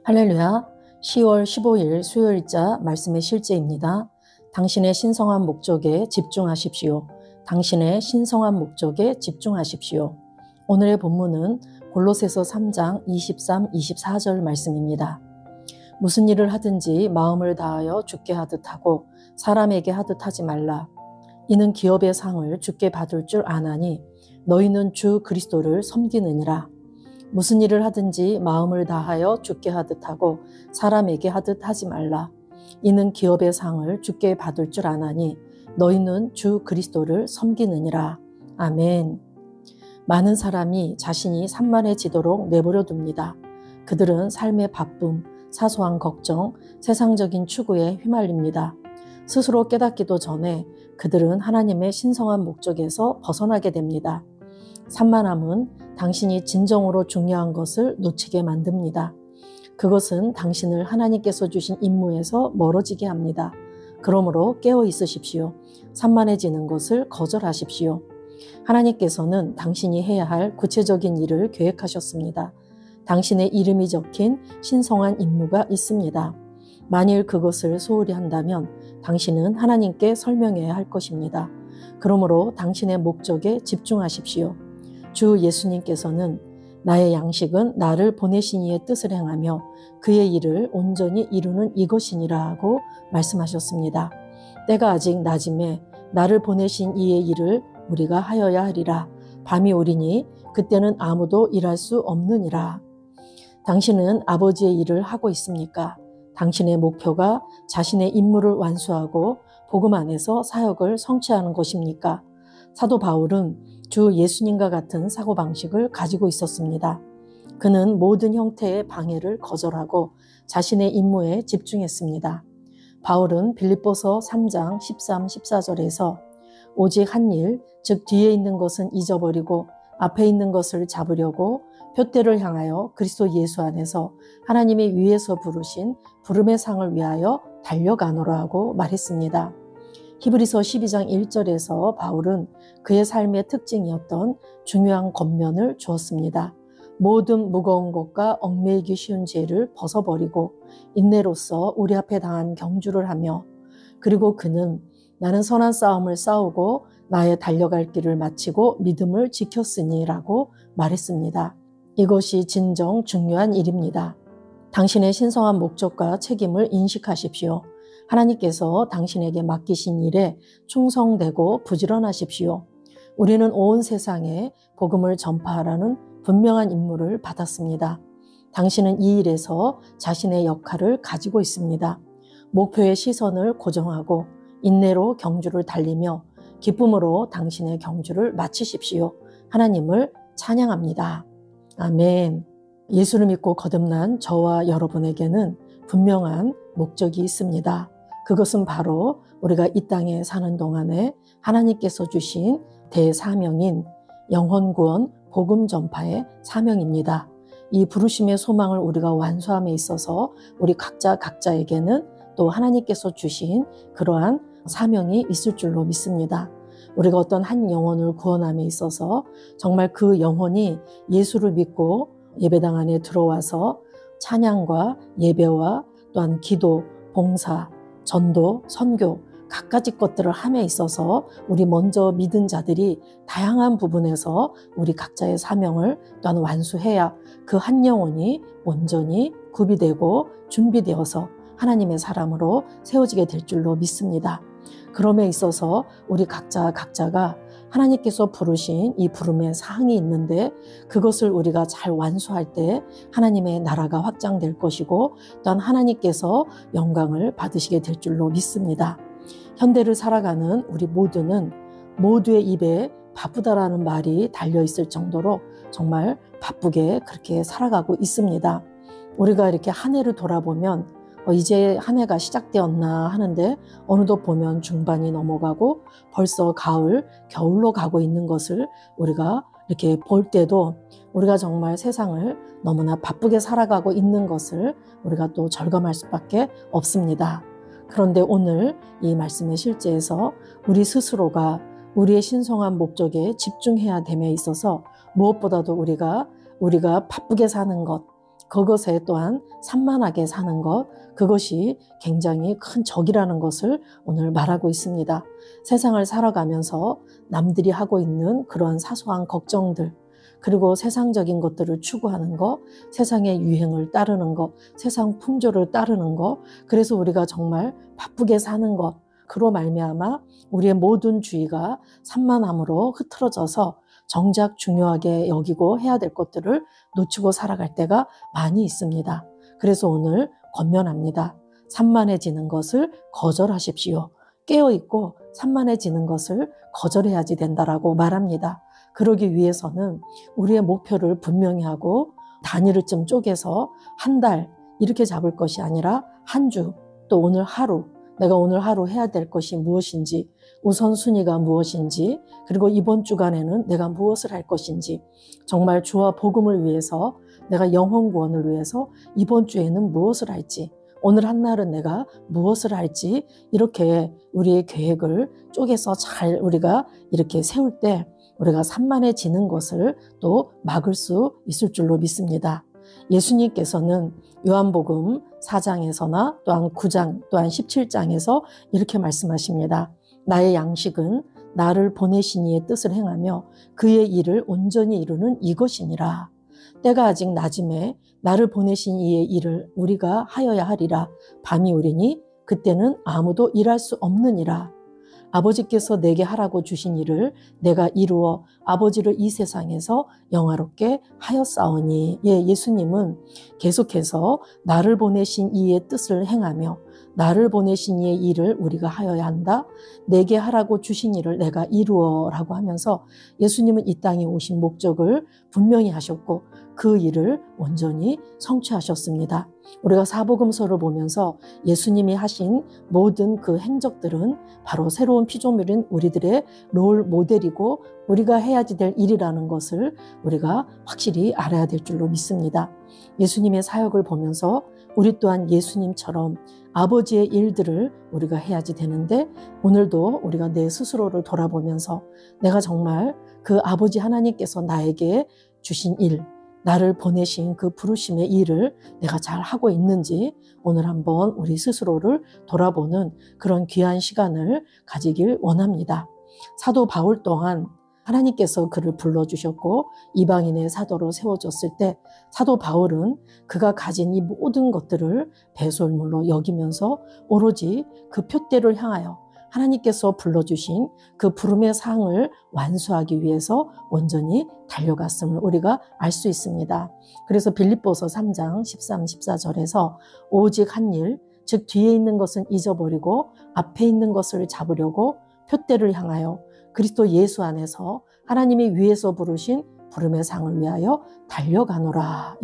할렐루야. 10월 15일 수요일자 말씀의 실제입니다. 당신의 신성한 목적에 집중하십시오. 당신의 신성한 목적에 집중하십시오. 오늘의 본문은 골로새서 3장 23, 24절 말씀입니다. 무슨 일을 하든지 마음을 다하여 주께 하듯 하고 사람에게 하듯 하지 말라. 이는 기업의 상을 주께 받을 줄 아나니 너희는 주 그리스도를 섬기느니라. 무슨 일을 하든지 마음을 다하여 주께 하듯 하고 사람에게 하듯 하지 말라. 이는 기업의 상을 주께 받을 줄 아나니 너희는 주 그리스도를 섬기느니라. 아멘. 많은 사람이 자신이 산만해지도록 내버려 둡니다. 그들은 삶의 바쁨, 사소한 걱정, 세상적인 추구에 휘말립니다. 스스로 깨닫기도 전에 그들은 하나님의 신성한 목적에서 벗어나게 됩니다. 산만함은 당신이 진정으로 중요한 것을 놓치게 만듭니다. 그것은 당신을 하나님께서 주신 임무에서 멀어지게 합니다. 그러므로 깨어 있으십시오. 산만해지는 것을 거절하십시오. 하나님께서는 당신이 해야 할 구체적인 일을 계획하셨습니다. 당신의 이름이 적힌 신성한 임무가 있습니다. 만일 그것을 소홀히 한다면 당신은 하나님께 설명해야 할 것입니다. 그러므로 당신의 목적에 집중하십시오. 주 예수님께서는 나의 양식은 나를 보내신 이의 뜻을 행하며 그의 일을 온전히 이루는 이것이니라 하고 말씀하셨습니다. 때가 아직 낮음에 나를 보내신 이의 일을 우리가 하여야 하리라. 밤이 오리니 그때는 아무도 일할 수 없느니라. 당신은 아버지의 일을 하고 있습니까? 당신의 목표가 자신의 임무를 완수하고 복음 안에서 사역을 성취하는 것입니까? 사도 바울은 주 예수님과 같은 사고방식을 가지고 있었습니다. 그는 모든 형태의 방해를 거절하고 자신의 임무에 집중했습니다. 바울은 빌립보서 3장 13, 14절에서 오직 한 일, 즉 뒤에 있는 것은 잊어버리고 앞에 있는 것을 잡으려고 표대를 향하여 그리스도 예수 안에서 하나님이 위에서 부르신 부름의 상을 위하여 달려가노라 하고 말했습니다. 히브리서 12장 1절에서 바울은 그의 삶의 특징이었던 중요한 겉면을 주었습니다. 모든 무거운 것과 얽매이기 쉬운 죄를 벗어버리고 인내로써 우리 앞에 당한 경주를 하며 그리고 그는 나는 선한 싸움을 싸우고 나의 달려갈 길을 마치고 믿음을 지켰으니 라고 말했습니다. 이것이 진정 중요한 일입니다. 당신의 신성한 목적과 책임을 인식하십시오. 하나님께서 당신에게 맡기신 일에 충성되고 부지런하십시오. 우리는 온 세상에 복음을 전파하라는 분명한 임무를 받았습니다. 당신은 이 일에서 자신의 역할을 가지고 있습니다. 목표의 시선을 고정하고 인내로 경주를 달리며 기쁨으로 당신의 경주를 마치십시오. 하나님을 찬양합니다. 아멘. 예수를 믿고 거듭난 저와 여러분에게는 분명한 목적이 있습니다. 그것은 바로 우리가 이 땅에 사는 동안에 하나님께서 주신 대사명인 영혼구원 복음 전파의 사명입니다. 이 부르심의 소망을 우리가 완수함에 있어서 우리 각자에게는 또 하나님께서 주신 그러한 사명이 있을 줄로 믿습니다. 우리가 어떤 한 영혼을 구원함에 있어서 정말 그 영혼이 예수를 믿고 예배당 안에 들어와서 찬양과 예배와 또한 기도, 봉사, 전도, 선교 갖가지 것들을 함에 있어서 우리 먼저 믿은 자들이 다양한 부분에서 우리 각자의 사명을 또한 완수해야 그 한 영혼이 온전히 구비되고 준비되어서 하나님의 사람으로 세워지게 될 줄로 믿습니다. 그럼에 있어서 우리 각자가 하나님께서 부르신 이 부름의 사항이 있는데 그것을 우리가 잘 완수할 때 하나님의 나라가 확장될 것이고 또한 하나님께서 영광을 받으시게 될 줄로 믿습니다. 현대를 살아가는 우리 모두는 모두의 입에 바쁘다라는 말이 달려있을 정도로 정말 바쁘게 그렇게 살아가고 있습니다. 우리가 이렇게 한 해를 돌아보면 이제 한 해가 시작되었나 하는데 어느덧 보면 중반이 넘어가고 벌써 가을, 겨울로 가고 있는 것을 우리가 이렇게 볼 때도 우리가 정말 세상을 너무나 바쁘게 살아가고 있는 것을 우리가 또 절감할 수밖에 없습니다. 그런데 오늘 이 말씀의 실제에서 우리 스스로가 우리의 신성한 목적에 집중해야 됨에 있어서 무엇보다도 우리가 바쁘게 사는 것, 그것에 또한 산만하게 사는 것, 그것이 굉장히 큰 적이라는 것을 오늘 말하고 있습니다. 세상을 살아가면서 남들이 하고 있는 그런 사소한 걱정들, 그리고 세상적인 것들을 추구하는 것, 세상의 유행을 따르는 것, 세상 풍조를 따르는 것, 그래서 우리가 정말 바쁘게 사는 것, 그로 말미암아 우리의 모든 주의가 산만함으로 흐트러져서 정작 중요하게 여기고 해야 될 것들을 놓치고 살아갈 때가 많이 있습니다. 그래서 오늘 권면합니다. 산만해지는 것을 거절하십시오. 깨어있고 산만해지는 것을 거절해야지 된다라고 말합니다. 그러기 위해서는 우리의 목표를 분명히 하고 단위를 좀 쪼개서 한 달 이렇게 잡을 것이 아니라 한 주, 또 오늘 하루, 내가 오늘 하루 해야 될 것이 무엇인지, 우선순위가 무엇인지, 그리고 이번 주간에는 내가 무엇을 할 것인지, 정말 주와 복음을 위해서, 내가 영혼 구원을 위해서 이번 주에는 무엇을 할지, 오늘 한 날은 내가 무엇을 할지, 이렇게 우리의 계획을 쪼개서 잘 우리가 이렇게 세울 때 우리가 산만해지는 것을 또 막을 수 있을 줄로 믿습니다. 예수님께서는 요한복음 4장에서나 또한 9장 또한 17장에서 이렇게 말씀하십니다. 나의 양식은 나를 보내신 이의 뜻을 행하며 그의 일을 온전히 이루는 이것이니라. 때가 아직 낮음에 나를 보내신 이의 일을 우리가 하여야 하리라. 밤이 오리니 그때는 아무도 일할 수 없느니라. 아버지께서 내게 하라고 주신 일을 내가 이루어 아버지를 이 세상에서 영화롭게 하였사오니. 예수님은 계속해서 나를 보내신 이의 뜻을 행하며 나를 보내신 이의 일을 우리가 하여야 한다. 내게 하라고 주신 일을 내가 이루어라고 하면서 예수님은 이 땅에 오신 목적을 분명히 하셨고 그 일을 온전히 성취하셨습니다. 우리가 사복음서를 보면서 예수님이 하신 모든 그 행적들은 바로 새로운 피조물인 우리들의 롤 모델이고 우리가 해야지 될 일이라는 것을 우리가 확실히 알아야 될 줄로 믿습니다. 예수님의 사역을 보면서 우리 또한 예수님처럼 아버지의 일들을 우리가 해야지 되는데 오늘도 우리가 내 스스로를 돌아보면서 내가 정말 그 아버지 하나님께서 나에게 주신 일, 나를 보내신 그 부르심의 일을 내가 잘 하고 있는지 오늘 한번 우리 스스로를 돌아보는 그런 귀한 시간을 가지길 원합니다. 사도 바울 또한 하나님께서 그를 불러주셨고 이방인의 사도로 세워졌을 때 사도 바울은 그가 가진 이 모든 것들을 배설물로 여기면서 오로지 그 표대를 향하여 하나님께서 불러주신 그 부름의 상을 완수하기 위해서 온전히 달려갔음을 우리가 알 수 있습니다. 그래서 빌립보서 3장 13, 14절에서 오직 한 일, 즉 뒤에 있는 것은 잊어버리고 앞에 있는 것을 잡으려고 표대를 향하여 그리스도 예수 안에서 하나님이 위에서 부르신 부름의 상을 위하여 달려가노라.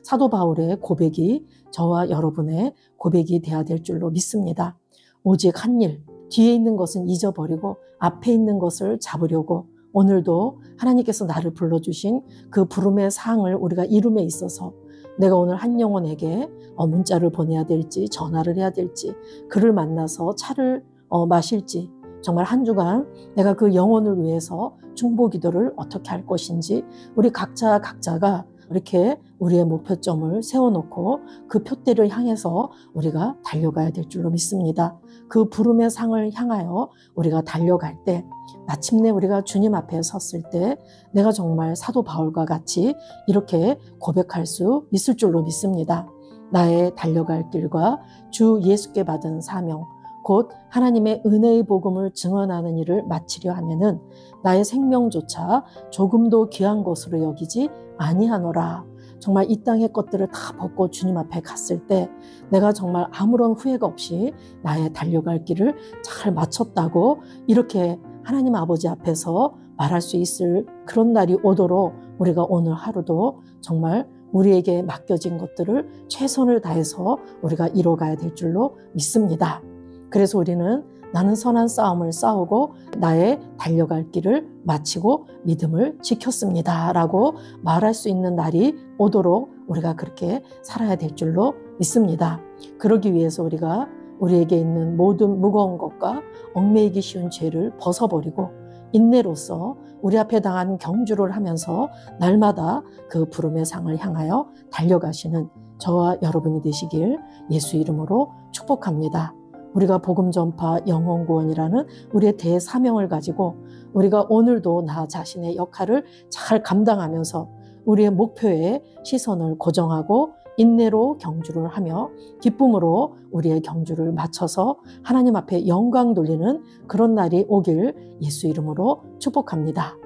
사도 바울의 고백이 저와 여러분의 고백이 되어야 될 줄로 믿습니다. 오직 한 일, 뒤에 있는 것은 잊어버리고 앞에 있는 것을 잡으려고 오늘도 하나님께서 나를 불러주신 그 부름의 상을 우리가 이룸에 있어서 내가 오늘 한 영혼에게 문자를 보내야 될지 전화를 해야 될지 그를 만나서 차를 마실지 정말 한 주간 내가 그 영혼을 위해서 중보 기도를 어떻게 할 것인지 우리 각자가 이렇게 우리의 목표점을 세워놓고 그 표대를 향해서 우리가 달려가야 될 줄로 믿습니다. 그 부름의 상을 향하여 우리가 달려갈 때 마침내 우리가 주님 앞에 섰을 때 내가 정말 사도 바울과 같이 이렇게 고백할 수 있을 줄로 믿습니다. 나의 달려갈 길과 주 예수께 받은 사명 곧 하나님의 은혜의 복음을 증언하는 일을 마치려 하면은 나의 생명조차 조금도 귀한 것으로 여기지 아니하노라. 정말 이 땅의 것들을 다 벗고 주님 앞에 갔을 때 내가 정말 아무런 후회가 없이 나의 달려갈 길을 잘 마쳤다고 이렇게 하나님 아버지 앞에서 말할 수 있을 그런 날이 오도록 우리가 오늘 하루도 정말 우리에게 맡겨진 것들을 최선을 다해서 우리가 이뤄가야 될 줄로 믿습니다. 그래서 우리는 나는 선한 싸움을 싸우고 나의 달려갈 길을 마치고 믿음을 지켰습니다 라고 말할 수 있는 날이 오도록 우리가 그렇게 살아야 될 줄로 믿습니다. 그러기 위해서 우리가 우리에게 있는 모든 무거운 것과 얽매이기 쉬운 죄를 벗어버리고 인내로서 우리 앞에 당한 경주를 하면서 날마다 그 부름의 상을 향하여 달려가시는 저와 여러분이 되시길 예수 이름으로 축복합니다. 우리가 복음 전파 영혼 구원이라는 우리의 대사명을 가지고 우리가 오늘도 나 자신의 역할을 잘 감당하면서 우리의 목표에 시선을 고정하고 인내로 경주를 하며 기쁨으로 우리의 경주를 마쳐서 하나님 앞에 영광 돌리는 그런 날이 오길 예수 이름으로 축복합니다.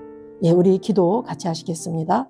예, 우리 기도 같이 하시겠습니다.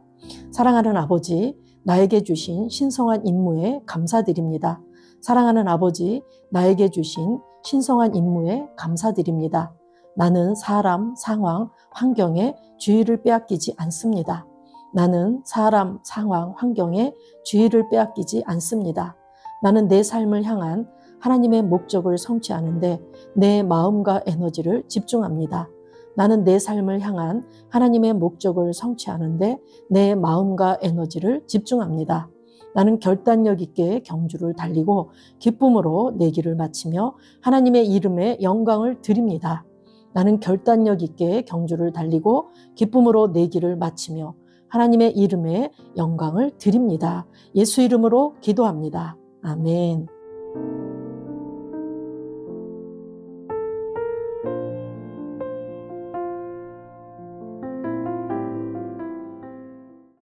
사랑하는 아버지, 나에게 주신 신성한 임무에 감사드립니다. 사랑하는 아버지, 나에게 주신 신성한 임무에 감사드립니다. 나는 사람, 상황, 환경에 주의를 빼앗기지 않습니다. 나는 사람, 상황, 환경에 주의를 빼앗기지 않습니다. 나는 내 삶을 향한 하나님의 목적을 성취하는데 내 마음과 에너지를 집중합니다. 나는 내 삶을 향한 하나님의 목적을 성취하는데 내 마음과 에너지를 집중합니다. 나는 결단력 있게 경주를 달리고 기쁨으로 내 길을 마치며 하나님의 이름에 영광을 드립니다. 나는 결단력 있게 경주를 달리고 기쁨으로 내 길을 마치며 하나님의 이름에 영광을 드립니다. 예수 이름으로 기도합니다. 아멘.